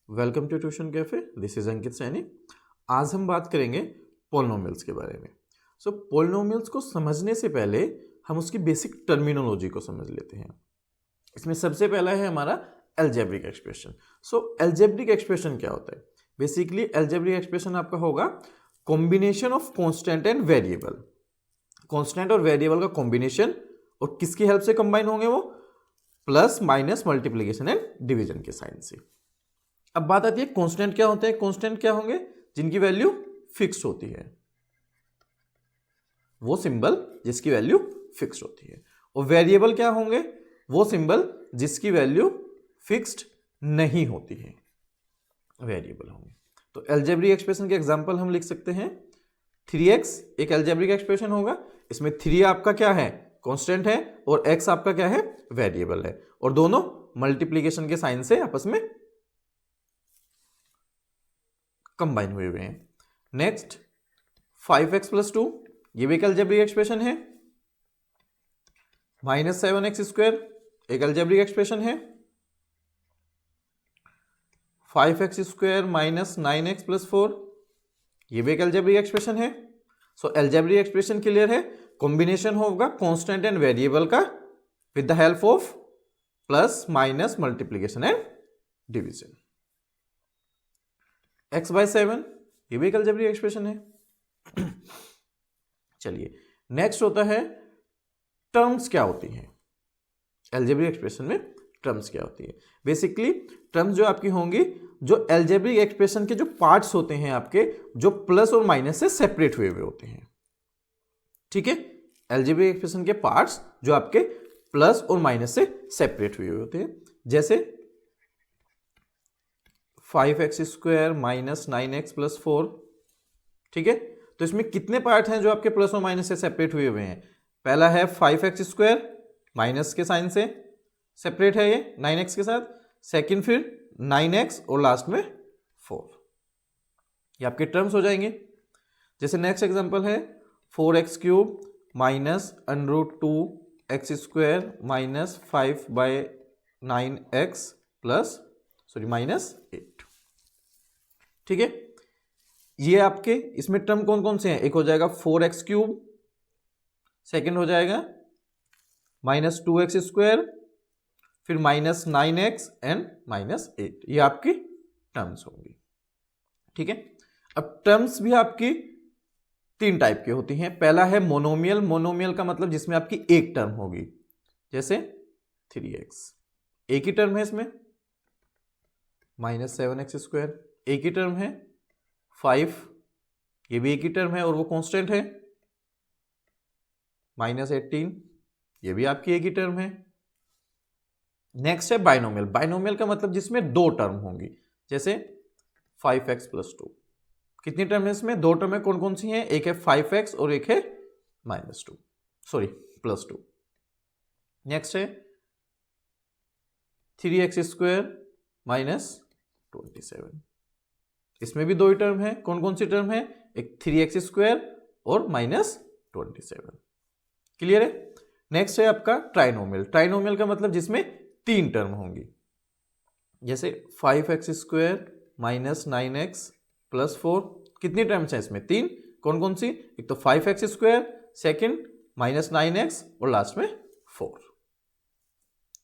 Welcome to tuition cafe. This is Ankit Saini. आज हम बात करेंगे पोलिनोमियल्स के बारे में। पोलिनोमियल्स को समझने से पहले हम उसकी बेसिक टर्मिनोलॉजी को समझ लेते हैं। इसमें सबसे पहला है हमारा अलजेब्रिक एक्सप्रेशन। अलजेब्रिक एक्सप्रेशन क्या होता है? बेसिकली अलजेब्रिक एक्सप्रेशन आपका होगा combination of constant and variable. Constant और वेरिएबल का कॉम्बिनेशन, और किसकी हेल्प से कंबाइन होंगे वो? Plus minus multiplication and division के साइन से। अब बात आती है कांस्टेंट क्या होते हैं। कांस्टेंट क्या होंगे? जिनकी वैल्यू फिक्स होती है, वो सिंबल जिसकी वैल्यू फिक्स होती है। और वेरिएबल क्या होंगे? वो सिंबल जिसकी वैल्यू फिक्स्ड नहीं होती है, वेरिएबल होंगे। तो अलजेब्रिक एक्सप्रेशन के एग्जांपल हम लिख सकते हैं 3x एक अलजेब्रिक एक्सप्रेशन होगा। इसमें 3 आपका क्या है? कांस्टेंट है, और x आपका क्या है? वेरिएबल है, और दोनों मल्टीप्लीकेशन के साइन से आपस में कंबाइन हुए हुए हैं। नेक्स्ट 5x + 2, ये भी एक अलजेब्रिक एक्सप्रेशन है। -7x² एक अलजेब्रिक एक्सप्रेशन है। 5x² - 9x + 4, ये भी एक अलजेब्रिक एक्सप्रेशन है। अलजेब्रिक एक्सप्रेशन क्लियर है। कॉम्बिनेशन होगा कांस्टेंट एंड वेरिएबल का with the help of plus minus multiplication and division. x/7 ये भी एक अलजेब्रिक एक्सप्रेशन है। चलिए नेक्स्ट होता है टर्म्स क्या होती हैं। अलजेब्रिक एक्सप्रेशन में टर्म्स क्या होती है? बेसिकली टर्म्स जो आपकी होंगी, जो अलजेब्रिक एक्सप्रेशन के जो पार्ट्स होते हैं आपके, जो प्लस और माइनस से सेपरेट हुए हुए होते हैं। ठीक है, अलजेब्रिक एक्सप्रेशन के पार्ट्स जो आपके प्लस और माइनस से सेपरेट हुए हुए होते हैं। जैसे 5x² - 9x + 4। ठीक है, तो इसमें कितने पार्ट हैं जो आपके प्लस और माइनस से सेपरेट हुए हुए हैं? पहला है 5x², माइनस के साइन से सेपरेट है ये 9x के साथ। सेकंड फिर 9x, और लास्ट में 4। ये आपके टर्म्स हो जाएंगे। जैसे नेक्स्ट एग्जांपल है 4x³ - √2x² - 5/9x -8। ठीक है, ये आपके इसमें टर्म कौन कौन से हैं? एक हो जाएगा 4x³, सेकंड हो जाएगा -2x², फिर -9x एंड -8। ये आपकी टर्म्स होंगी। ठीक है, अब टर्म्स भी आपकी 3 टाइप की होती हैं। पहला है मोनोमियल। मोनोमियल का मतलब जिसमें आपकी एक टर्म होगी। जैसे 3x एक ही टर्म है, इसमें -7x², एक ही टर्म है। 5 ये भी एक ही टर्म है और वो कांस्टेंट है। -18 ये भी आपकी एक ही टर्म है। नेक्स्ट है बाइनोमियल। बाइनोमियल का मतलब जिसमें 2 टर्म होंगी। जैसे 5x + 2, कितनी टर्म है इसमें? 2 टर्म है। कौन कौन सी हैं? एक है 5x और एक है +2। नेक्स्ट है 3x² - 27, इसमें भी 2 ही टर्म है। कौन कौन सी टर्म है? एक 3x² और -27। क्लियर है? नेक्स्ट है आपका ट्राइनोमियल। ट्राइनोमियल का मतलब जिसमें 3 टर्म होंगी। जैसे 5x² - 9x + 4, कितनी टर्म्स हैं इसमें? 3। कौन कौन सी? एक तो 5x², सेकंड -9x, और लास्ट में 4।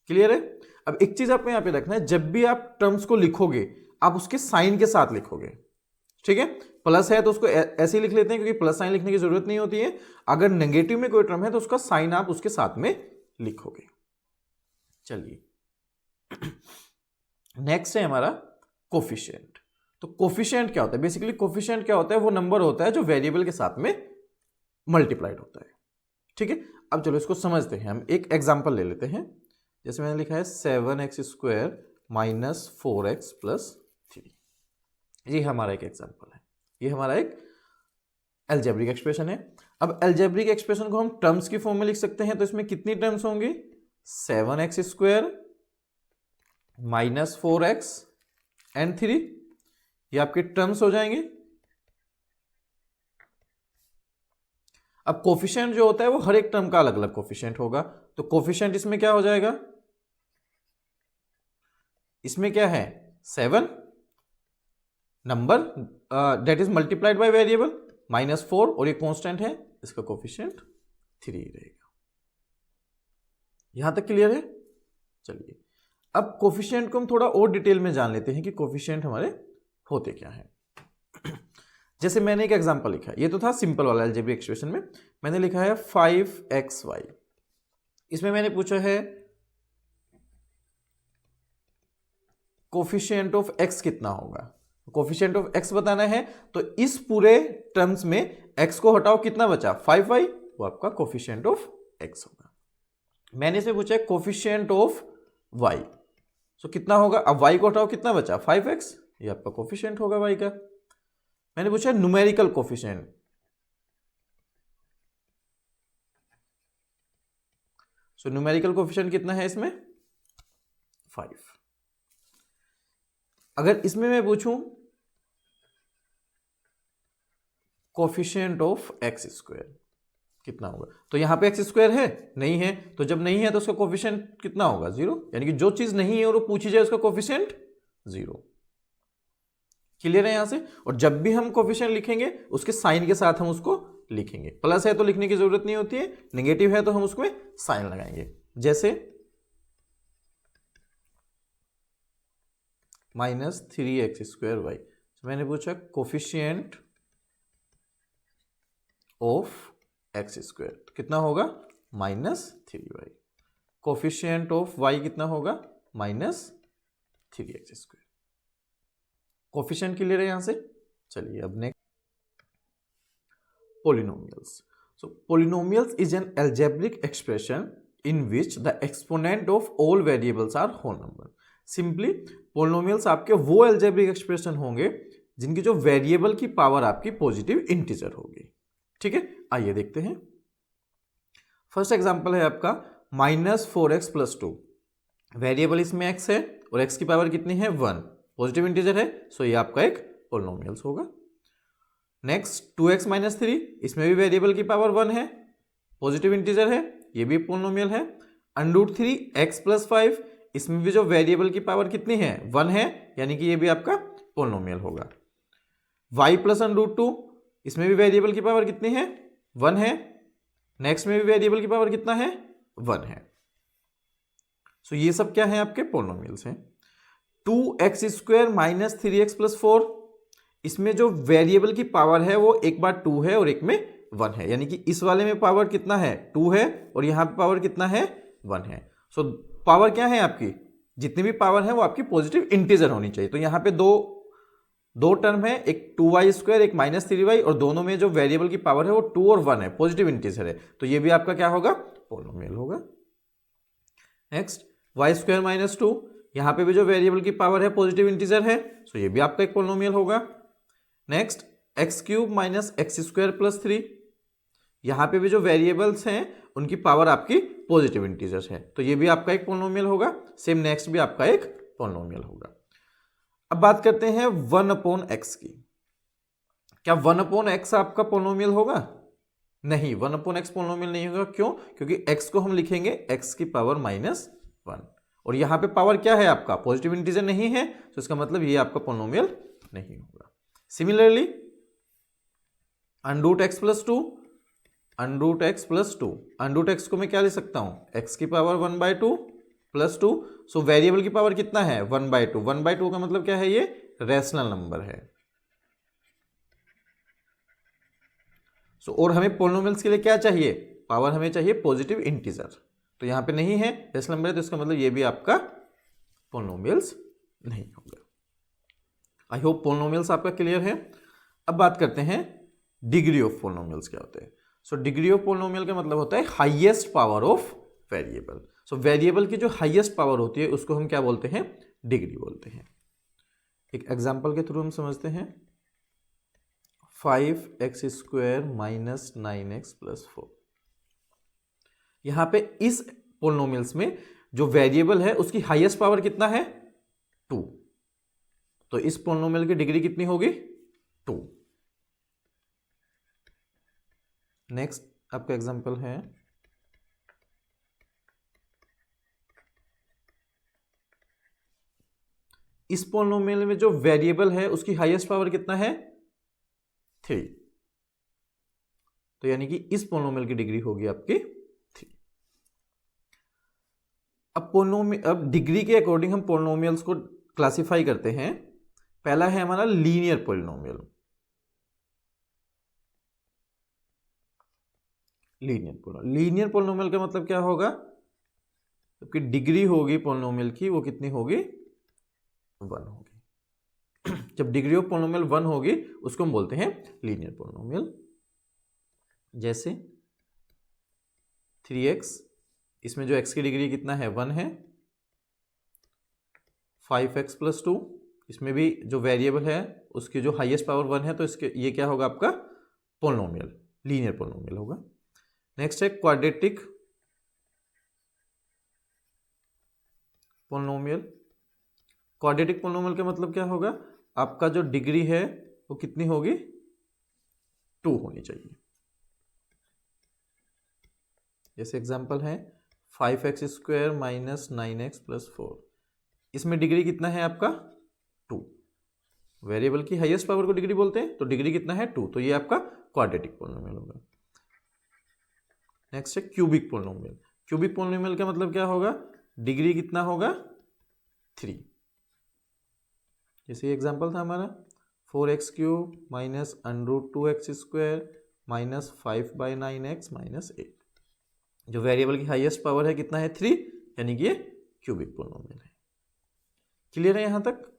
क्लियर है? अब एक चीज आपको यहां पे रखना है, जब भी आप टर्म्स को लिखोगे आप उसके साइन के साथ लिखोगे। ठीक है, प्लस है तो उसको ऐसे ही लिख लेते हैं, क्योंकि प्लस साइन लिखने की जरूरत नहीं होती है। अगर नेगेटिव में कोई टर्म है तो उसका साइन आप उसके साथ में लिखोगे। चलिए नेक्स्ट है हमारा कोफिशिएंट। तो कोफिशिएंट क्या होता है? बेसिकली कोफिशिएंट क्या होता है? वो नंबर होता है जो वेरिएबल के साथ में मल्टीप्लाइड होता है। ठीक है, अब चलो इसको समझते हैं। हम एक एग्जांपल ले लेते हैं। जैसे मैंने लिखा है 7x² - 4x + 3। ये हमारा एक एग्जांपल है। ये हमारा एक अलजेब्रिक एक्सप्रेशन है। अब अलजेब्रिक एक्सप्रेशन को हम टर्म्स की फॉर्म में लिख सकते हैं। तो इसमें कितनी टर्म्स होंगी? 7x² - 4x एंड 3, ये आपके टर्म्स हो जाएंगे। अब कोफिशिएंट जो होता है वो हर एक टर्म का अलग अलग कोफिशिएंट होगा। तो कोफिशिएंट इसमें क्या हो जाएगा? इसमें क्या है? 7, number that is multiplied by variable -4 और ये कांस्टेंट है, इसका कोफिशिएंट 3 रहेगा। यहां तक क्लियर है? चलिए अब कोफिशिएंट को हम थोड़ा और डिटेल में जान लेते हैं कि कोफिशिएंट हमारे होते क्या हैं। जैसे मैंने एक एग्जांपल लिखा है, ये तो था सिंपल वाला अलजेब्रिक एक्सप्रेशन में, मैंने लिखा है 5xy। इसमें मैंने पूछा है कोफिशिएंट ऑफ x कितना होगा। कोफिशिएंट ऑफ x बताना है तो इस पूरे टर्म्स में x को हटाओ, कितना बचा 5y, वो आपका कोफिशिएंट ऑफ x होगा। मैंने इसे पूछा है कोफिशिएंट ऑफ y, सो कितना होगा, अब y को हटाओ कितना बचा 5x, ये आपका कोफिशिएंट होगा y का। मैंने पूछा है numerical coefficient, so numerical coefficient कितना है इसमें 5। अगर इसमें मैं पूछूं कोफिशिएंट ऑफ एक्स स्क्वायर कितना होगा, तो यहां पे एक्स स्क्वायर है नहीं है, तो जब नहीं है तो उसका कोफिशिएंट कितना होगा 0, यानी कि जो चीज नहीं है और वो पूछी जाए उसका कोफिशिएंट 0। क्लियर है यहां से? और जब भी हम कोफिशिएंट लिखेंगे उसके साइन के साथ हम उसको लिखेंगे, प्लस है तो लिखने की जरूरत नहीं होती है, नेगेटिव है तो हम उसमें साइन लगाएंगे। जैसे -3x²y, मैंने पूछा कोफिशिएंट ऑफ x², कितना होगा -3y। कोफिशिएंट ऑफ y कितना होगा -3x²। कोफिशिएंट क्लियर है यहां से? चलिए अब next polynomials. So polynomials is an algebraic expression in which the exponent of all variables are whole number. Simply polynomials आपके वो अलजेब्रिक एक्सप्रेशन होंगे जिनकी जो वेरिएबल की पावर आपकी पॉजिटिव इंटीजर होगी। ठीक है, आइए देखते हैं। फर्स्ट एग्जांपल है आपका -4x+2, वेरिएबल इसमें x है और x की पावर कितनी है 1, पॉजिटिव इंटीजर है, सो ये आपका एक पोलिनोमियल्स होगा। नेक्स्ट 2x-3, इसमें भी वेरिएबल की पावर 1 है, पॉजिटिव इंटीजर है, ये भी पोलिनोमियल है। √3x+5, इसमें भी जो वेरिएबल की पावर कितनी है 1 है, यानी कि ये भी आपका पोलिनोमियल होगा। y + √2, इसमें भी वेरिएबल की पावर कितनी है 1 है, नेक्स्ट में भी वेरिएबल की पावर कितना है 1 है। सो ये सब क्या है आपके पोलिनोमियल्स हैं। 2x² - 3x+4, इसमें जो वेरिएबल की पावर है वो एक बार 2 है और एक में 1 है, यानी कि इस वाले में पावर कितना है 2 है और यहां पे पावर कितना है 1 है। सो पावर क्या है आपकी, जितनी भी पावर है वो आपकी पॉजिटिव इंटीजर होनी चाहिए। तो यहां पे दो टर्म है, एक 2y², एक -3y, और दोनों में जो वेरिएबल की पावर है वो 2 और 1 है, पॉजिटिव इंटीजर है, तो ये भी आपका क्या होगा पोलिनोमियल होगा। नेक्स्ट y² - 2, यहां पे भी जो वेरिएबल की पावर है पॉजिटिव इंटीजर है, सो ये भी आपका एक पोलिनोमियल होगा। नेक्स्ट x³ - x² + 3, यहां पे भी जो वेरिएबल्स हैं उनकी पावर आपकी पॉजिटिव इंटीजर है, तो ये भी आपका एक पोलिनोमियल होगा। सेम नेक्स्ट भी आपका एक पोलिनोमियल होगा। अब बात करते हैं 1/x की। क्या 1/x आपका पोलिनोमियल होगा? नहीं, 1/x पोलिनोमियल नहीं होगा। क्यों? क्योंकि x को हम लिखेंगे x की पावर -1 और यहां पे पावर क्या है आपका पॉजिटिव इंटीजर नहीं है, तो इसका मतलब ये आपका पोलिनोमियल नहीं होगा। सिमिलरली √x+2, √x को मैं क्या लिख सकता हूं x की पावर 1/2 + 2, सो वेरिएबल की पावर कितना है 1/2, 1/2 का मतलब क्या है, ये रैशनल नंबर है। सो और हमें पोलिनोमियल्स के लिए क्या चाहिए, पावर हमें चाहिए पॉजिटिव इंटीजर, तो यहां पे नहीं है रैशनल नंबर है, तो इसका मतलब ये भी आपका पोलिनोमियल्स नहीं होगा। आई होप पोलिनोमियल्स आपका क्लियर है। अब बात करते हैं डिग्री ऑफ पोलिनोमियल्स क्या होते हैं। सो डिग्री ऑफ पोलिनोमियल का मतलब होता है highest power of variable. So variable की जो हाईएस्ट पावर होती है उसको हम क्या बोलते हैं, डिग्री बोलते हैं। एक एग्जांपल के थ्रू हम समझते हैं। 5x² - 9x+4, यहां पे इस पोलिनोमियल्स में जो वेरिएबल है उसकी हाईएस्ट पावर कितना है 2, तो इस पोलिनोमियल की डिग्री कितनी होगी 2। नेक्स्ट आपका एग्जांपल है इस पोलिनोमियल में जो वेरिएबल है उसकी हाईएस्ट पावर कितना है 3, तो यानी कि इस पोलिनोमियल की डिग्री होगी आपकी 3। अब डिग्री के अकॉर्डिंग हम पोलिनोमियल्स को क्लासिफाई करते हैं। पहला है हमारा लीनियर पोलिनोमियल। लीनियर पोलिनोमियल का मतलब क्या होगा, जबकि डिग्री होगी पोलिनोमियल की वो कितनी होगी 1 होगी। जब डिग्री ऑफ पोलिनोमियल 1 होगी उसको हम बोलते हैं लीनियर पोलिनोमियल। जैसे 3x, इसमें जो x की डिग्री कितना है 1 है। 5x + 2, इसमें भी जो वेरिएबल है उसकी जो हाईएस्ट पावर 1 है, तो इसके ये क्या होगा आपका पोलिनोमियल, लीनियर पोलिनोमियल होगा। नेक्स्ट है क्वाड्रेटिक पोलिनोमियल। क्वाड्रेटिक पोलिनोमियल का मतलब क्या होगा, आपका जो डिग्री है वो कितनी होगी 2 होनी चाहिए। जैसे एग्जांपल है 5x² - 9x + 4, इसमें डिग्री कितना है आपका 2। वेरिएबल की हाईएस्ट पावर को डिग्री बोलते हैं, तो डिग्री कितना है 2, तो ये आपका क्वाड्रेटिक पोलिनोमियल होगा। नेक्स्ट है क्यूबिक पोलिनोमियल। क्यूबिक पोलिनोमियल का मतलब क्या होगा, डिग्री कितना होगा 3। जैसे एग्जांपल था हमारा 4x³ - √2x² - 5/9x - 8, जो वेरिएबल की हाईएस्ट पावर है कितना है 3, यानी कि ये क्यूबिक पोलिनोमियल है। क्लियर है यहां तक।